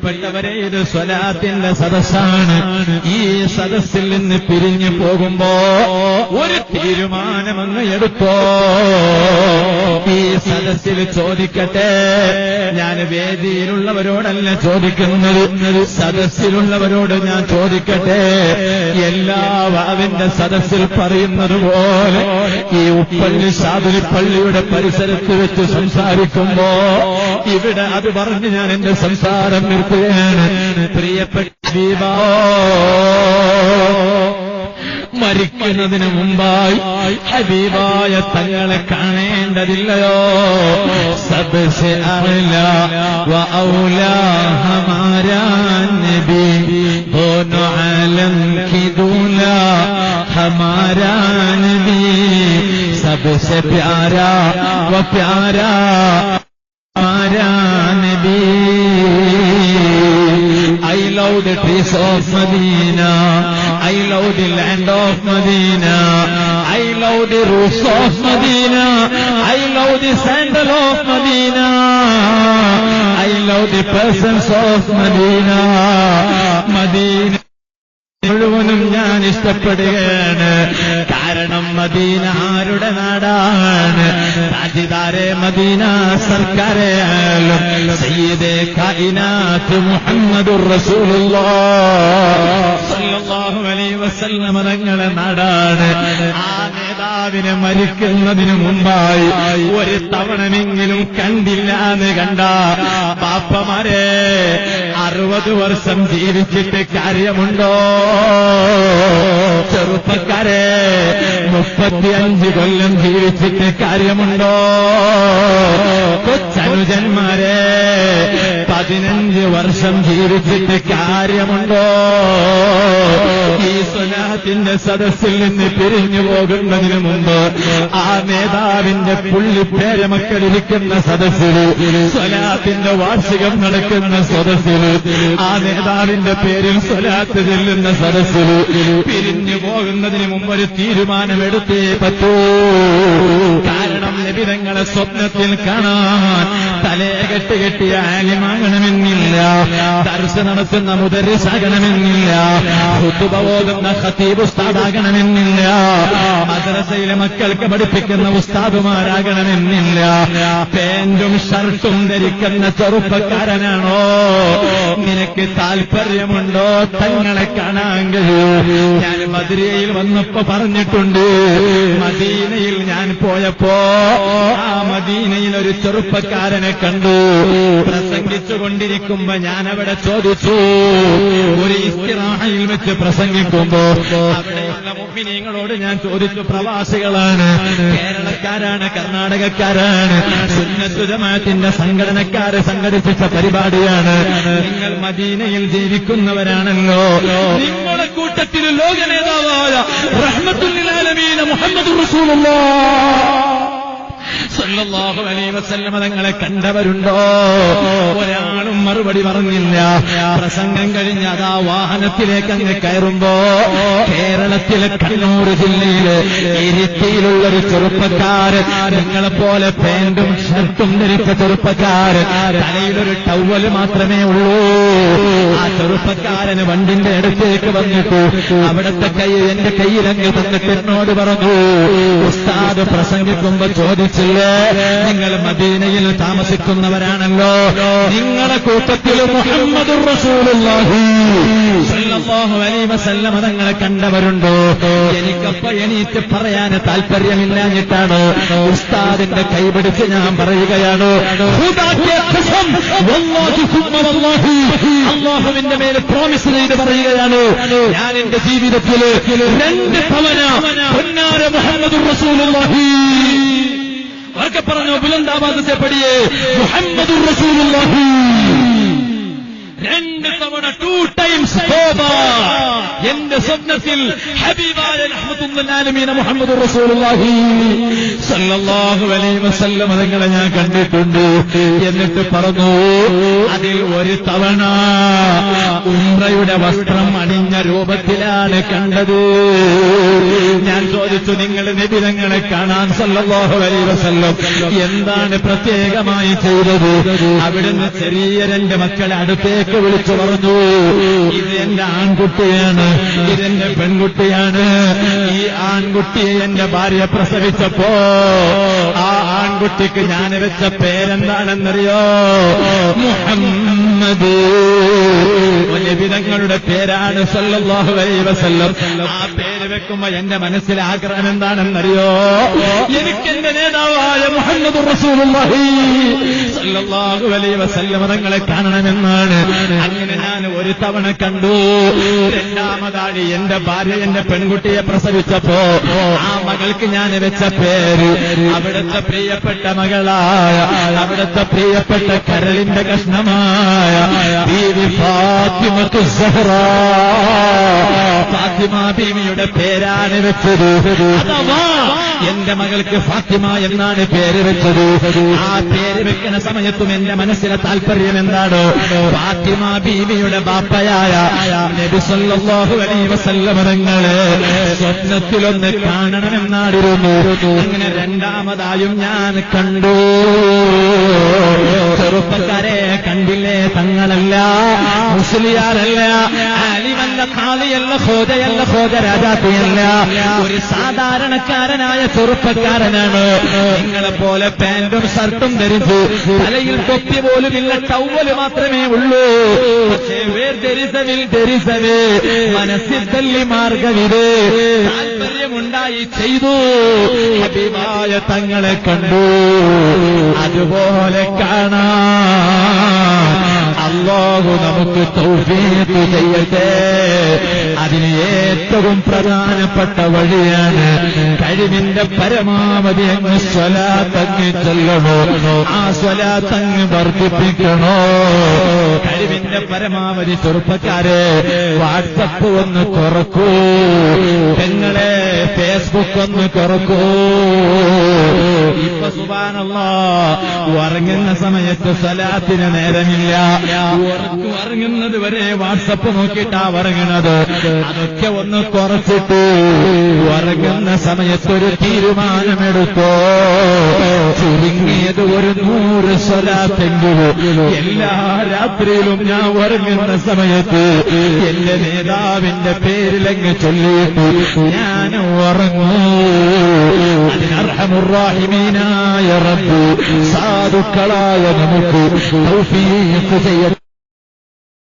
പ്പെട്ടവരെ ഇത് സ്വലാത്തിന്റെ സദസ്സാണ്. ഈ സദസ്സിൽ നിന്ന് പിരിഞ്ഞു പോകുമ്പോ ഒരു തീരുമാനമങ്ങ് എടുത്തോ. ഈ സദസ്സിൽ ചോദിക്കട്ടെ, ഞാൻ വേദിയിലുള്ളവരോടല്ല ചോദിക്കുന്നത്, സദസ്സിലുള്ളവരോട് ഞാൻ ചോദിക്കട്ടെ. എല്ലാ വാവിന്റെ സദസ്സിൽ പറയുന്നത് പോലെ ഈ ഉപ്പള്ളി ശാദുലിപ്പള്ളിയുടെ പരിസരത്ത് വെച്ച് സംസാരിക്കുമ്പോ ഇവിടെ അത് പറഞ്ഞ് ഞാൻ എന്റെ സംസാരം നിർത്തുകയാണ്. പ്രിയപ്പെട്ട ഹബീബാ, മരിക്കുന്നതിന് മുമ്പായി ഹബീബായ തങ്ങളെ കാണേണ്ടതില്ലയോ? സബ്സെ അഅ്ലാ വ ഔലാ ഹമാരാ നബി, ദോനോ ആലം की दूल्हा हमारा नबी, सबसे प्यारा व प्यारा हमारा नबी. I love the trees of Medina, I love the land of Medina, I love the roofs of Medina, I love the sandal of Medina, I love the persons of Medina. Medina മുഴുവനും ഞാൻ ഇഷ്ടപ്പെടുകയാണ്. കാരണം Medina ആരുടെ നാടാണ്? താജിദാരെ Medina സർക്കാരെ ആലും സയ്യിദേ കായിനാത്ത് മുഹമ്മദുർ റസൂലുള്ളാഹ് സ്വല്ലല്ലാഹു അലൈഹി വസല്ലം തങ്ങളുടെ നാടാണ്. ആ നേതാവിനെ മരിക്കുന്നതിന് മുമ്പായി ഒരു തവണമെങ്കിലും കണ്ടില്ല എന്ന് കണ്ട പാപ്പമാരെ 60 വർഷം ജീവിച്ചിട്ട് കാര്യമുണ്ടോ? ചെറുപ്പക്കാരെ 35 കൊല്ലം ജീവിച്ചിട്ട് കാര്യമുണ്ടോ? കൊച്ചനുജന്മാരെ 15 വർഷം ജീവിച്ചിട്ട് കാര്യമുണ്ടോ? ഈ സ്വലാത്തിന്റെ സദസ്സിൽ നിന്ന് പിരിഞ്ഞു പോകുന്നതിന് മുമ്പ് ആ നേതാവിന്റെ പുള്ളിപ്പേരമക്കളിരിക്കുന്ന സദസ്സിൽ, സ്വലാത്തിന്റെ വാർഷികം നടക്കുന്ന സദസ്സിൽ, ആ നേതാവിന്റെ പേരിൽ സ്വലാത്ത് ചെല്ലുന്ന സദസ്സിൽ പിരിഞ്ഞു പോകുന്നതിന് മുമ്പ് ഒരു തീരുമാനമെടുത്തേ പറ്റൂ. കാരണം നബിതങ്ങളെ സ്വപ്നത്തിൽ കാണാൻ തലയെകെട്ട് കെട്ടിയ ആലിമാകണമെന്നില്ല, ദർസ് നടത്തുന്ന മുദരിസാകണമെന്നില്ല, ഖുതുബ ഓതുന്ന ഖതീബ് ഉസ്താദാകണമെന്നില്ല, മദ്രസയിലെ മക്കൾക്ക് പഠിപ്പിക്കുന്ന ഉസ്താദുമാരാകണമെന്നില്ല. പാന്റും ഷർട്ടും ധരിക്കുന്ന ചെറുപ്പക്കാരനാണോ നിനക്ക് താല്പര്യമുണ്ടോ തങ്ങളെ കാണാൻ കഴിയൂ? ഞാൻ മദീനയിൽ വന്നപ്പോ പറഞ്ഞിട്ടുണ്ട്, മദീനയിൽ ഞാൻ പോയപ്പോ ആ മദീനയിൽ ഒരു ചെറുപ്പക്കാരനെ കണ്ടു. പ്രസംഗിച്ചുകൊണ്ടിരിക്കുമ്പോ ഞാൻ അവിടെ ചോദിച്ചു, ഒരു ഇസ്തിറാഹയിൽ വെച്ച് പ്രസംഗിക്കുമ്പോ അവിടെയുള്ള മുഅ്മിനീങ്ങളോട് ഞാൻ ചോദിച്ചു, പ്രവാസികളാണ്, കേരളക്കാരാണ്, കർണാടകക്കാരാണ്, സുന്നത്ത് ജമാഅത്തിന്റെ സംഘടനക്കാരെ സംഘടിപ്പിച്ച പരിപാടിയാണ്, നിങ്ങൾ മദീനയിൽ ജീവിക്കുന്നവരാണല്ലോ, നിങ്ങളുടെ കൂട്ടത്തിൽ ലോക നേതാവായ റഹ്മത്തുൽ ലിൽ ആലമീൻ മുഹമ്മദുർ റസൂലുള്ളാഹ് സല്ലല്ലാഹു അലൈഹി വസല്ലം തങ്ങളെ കണ്ടവരുണ്ടോ? ഒരാളും മറുപടി പറഞ്ഞില്ല. പ്രസംഗം കഴിഞ്ഞ് അതാ വാഹനത്തിലേക്ക് അങ്ങ് കയറുമ്പോ കേരളത്തിലെ കണ്ണൂർ ജില്ലയിലെ ഇരിത്തിയിലുള്ളൊരു ചെറുപ്പക്കാരൻ, നിങ്ങളെപ്പോലെ പാന്റും ഷർട്ടും ധരിച്ച ചെറുപ്പക്കാരൻ, തലയിലൊരു ടവല് മാത്രമേ ഉള്ളൂ. ആ ചെറുപ്പക്കാരന് വണ്ടിന്റെ അടുത്തേക്ക് വന്നിട്ടു അവിടത്തെ കൈ എന്റെ കയ്യിലങ്ങ് തന്നിട്ട് എന്നോട് പറഞ്ഞു, ഉസ്താദ് പ്രസംഗിക്കുമ്പോ ചോദിച്ചില്ലേ, നിങ്ങൾ മദീനയിൽ താമസിക്കുന്നവരാണല്ലോ, നിങ്ങളുടെ കൂട്ടത്തിൽ മുഹമ്മദുർ റസൂലുള്ളാഹി സ്വല്ലല്ലാഹു അലൈഹി വസല്ലം തങ്ങളെ കണ്ടവരുണ്ടോ? എനിക്കപ്പ എണീറ്റ് പറയാൻ താല്പര്യമില്ലാഞ്ഞിട്ടാണ് ഉസ്താദിന്റെ കൈപിടിച്ച് ഞാൻ പറയുകയാണ്, അല്ലാഹുവിന്റെ മേൽ പ്രോമിസ് ചെയ്ത് പറയുകയാണ്, ഞാൻ എന്റെ ജീവിതത്തിൽ 2 തവണ പൊന്നാര മുഹമ്മദുർ റസൂലുള്ളാഹി അവർക്ക് പറഞ്ഞു, ബുലന്ദാബാദ് സെ പഠിയേ മുഹമ്മദുർ റസൂലുള്ളാഹി 2 തവണ 2 ടൈംസ് തോബ. എന്റെ സ്വപ്നത്തിൽ ഹബീബായ റഹ്മത്തുൽ ആലമീൻ മുഹമ്മദുർ റസൂലുള്ളാഹി സ്വല്ലല്ലാഹു അലൈഹി വസല്ലം തങ്ങളെ ഞാൻ കണ്ടിട്ടുണ്ട്. എന്നിട്ട് പറഞ്ഞു, അതിൽ ഒരു തവണ ഉംറയുടെ വസ്ത്രം അണിഞ്ഞ രൂപത്തിലാണ് കണ്ടത്. ഞാൻ ചോദിച്ചു, നിങ്ങൾ നബി തങ്ങളെ കാണാൻ സല്ലല്ലാഹു അലൈഹി വസല്ലം എന്താണ് പ്രത്യേകമായി ചെയ്തത്? അവിടുന്ന് ചെറിയ രണ്ട് മക്കളെ അടുത്തേക്ക് വിളിച്ചു പറഞ്ഞു, ഇത് എന്റെ ആൺകുട്ടിയാണ്, ഇതെന്റെ പെൺകുട്ടിയാണ്. ഈ ആൺകുട്ടിയെ എന്റെ ഭാര്യ പ്രസവിച്ചപ്പോ ആ ആൺകുട്ടിക്ക് ഞാൻ വെച്ച പേരെന്താണെന്നറിയോ? മുഹമ്മദ്. നബിതങ്ങളുടെ പേരാണ് സല്ലല്ലാഹു അലൈഹി വസല്ലം. ആ പേര് വെക്കുമ്പോ എന്റെ മനസ്സിൽ ആഗ്രഹം എന്താണെന്നറിയോ? എനിക്ക് എന്റെ നേതാവായ മുഹമ്മദുർ റസൂലുള്ളാഹി സല്ലല്ലാഹു അലൈഹി വസല്ലം തങ്ങളെ കാണണമെന്നാണ്. അങ്ങനെ ഞാൻ ഒരു തവണ കണ്ടു. രണ്ടാമതായി എന്റെ ഭാര്യ എന്റെ പെൺകുട്ടിയെ പ്രസവിച്ചപ്പോ ആ മകൾക്ക് ഞാൻ വെച്ച പേര് അവിടുത്തെ പ്രിയപ്പെട്ട മകളായ, അവിടുത്തെ പ്രിയപ്പെട്ട കരളിന്റെ കഷ്ണമായ ബീവി ഫാത്തിമത്തു സഹ്റാ, ഫാത്തിമ ബീവിയുടെ പേരാണ് വെച്ചത്. അഥവാ എന്റെ മകൾക്ക് ഫാത്തിമ എന്നാണ് പേര് വെച്ചത്. ആ പേര് വെക്കുന്ന സമയത്തും എന്റെ മനസ്സിലെ താല്പര്യം എന്താണ്? ഫാത്തിമ ബീവിയുടെ ബാപ്പയായ നബി സല്ലല്ലാഹു അലൈഹി വസല്ലം തങ്ങളെ സ്വപ്നത്തിലൊന്ന് കാണണമെന്നായിരുന്നു. അങ്ങനെ രണ്ടാമതായും ഞാൻ കണ്ടു. ചെറുപ്പക്കാരെ കണ്ടില്ലേ? തങ്ങളല്ല, മുസ്ലിയാരല്ല, ആലിമല്ല, ഖാദിയല്ല, ഖോജയല്ല, ഖോജ രാജാത്തിയല്ല, ഒരു സാധാരണക്കാരനായ ചെറുപ്പക്കാരനാണ്. നിങ്ങളെപ്പോലെ പാന്റും ഷർട്ടും ധരിച്ചു തലയിൽ തൊപ്പി പോലുമില്ല, ടവല് മാത്രമേ ഉള്ളൂ. പക്ഷേ വേർതിരിസവേ മനസ്സിൽ തല്ലി മാർഗവിത് താല്പര്യമുണ്ടായി ചെയ്തു. ഹബീബായ തങ്ങളെ കണ്ടു. അതുപോലെ കാണാൻ അല്ലാഹു നമുക്ക് തൗഫീഖ് ചെയ്യട്ടെ. അതിന് ഏറ്റവും പ്രധാനപ്പെട്ട വഴിയാണ് കഴിവിന്റെ പരമാവധി അങ്ങ് സ്വലാത്തങ്ങ് ചെല്ലണോ, ആ സ്വലാത്തങ്ങ് വർദ്ധിപ്പിക്കണോ. കഴിവിന്റെ പരമാവധി ചെറുപ്പക്കാരെ വാട്സപ്പ് ഒന്ന് തുറക്കൂ, പെങ്ങളെ ഫേസ്ബുക്ക് ഒന്ന് തുറക്കൂ. ഇപ്പൊ സുബ്ഹാനല്ലാഹ് ഉറങ്ങുന്ന സമയത്ത് സ്വലാത്തിന് നേരമില്ല. ഉറങ്ങുന്നത് വരെ വാട്സപ്പ് നോക്കിയിട്ടാ ഉറങ്ങുന്നത്. അതൊക്കെ ഒന്ന് കുറച്ചിട്ട് ഉറങ്ങുന്ന സമയത്തൊരു തീരുമാനമെടുത്തോ. ചുരുങ്ങിയത് ഒരു 100 സ്വലാത്തെങ്കിലും എല്ലാ രാത്രിയിലും ഞാൻ ഉറങ്ങുന്ന സമയത്ത് എന്റെ നേതാവിന്റെ പേരിലങ്ങ് ചൊല്ലിയിട്ട് ഞാൻ ഉറങ്ങൂ. അർഹമുർ റഹീമീനായ റബ്ബ് സാധുക്കളായ നമുക്ക് തൗഫീഖ് ചെയ്യട്ടെ.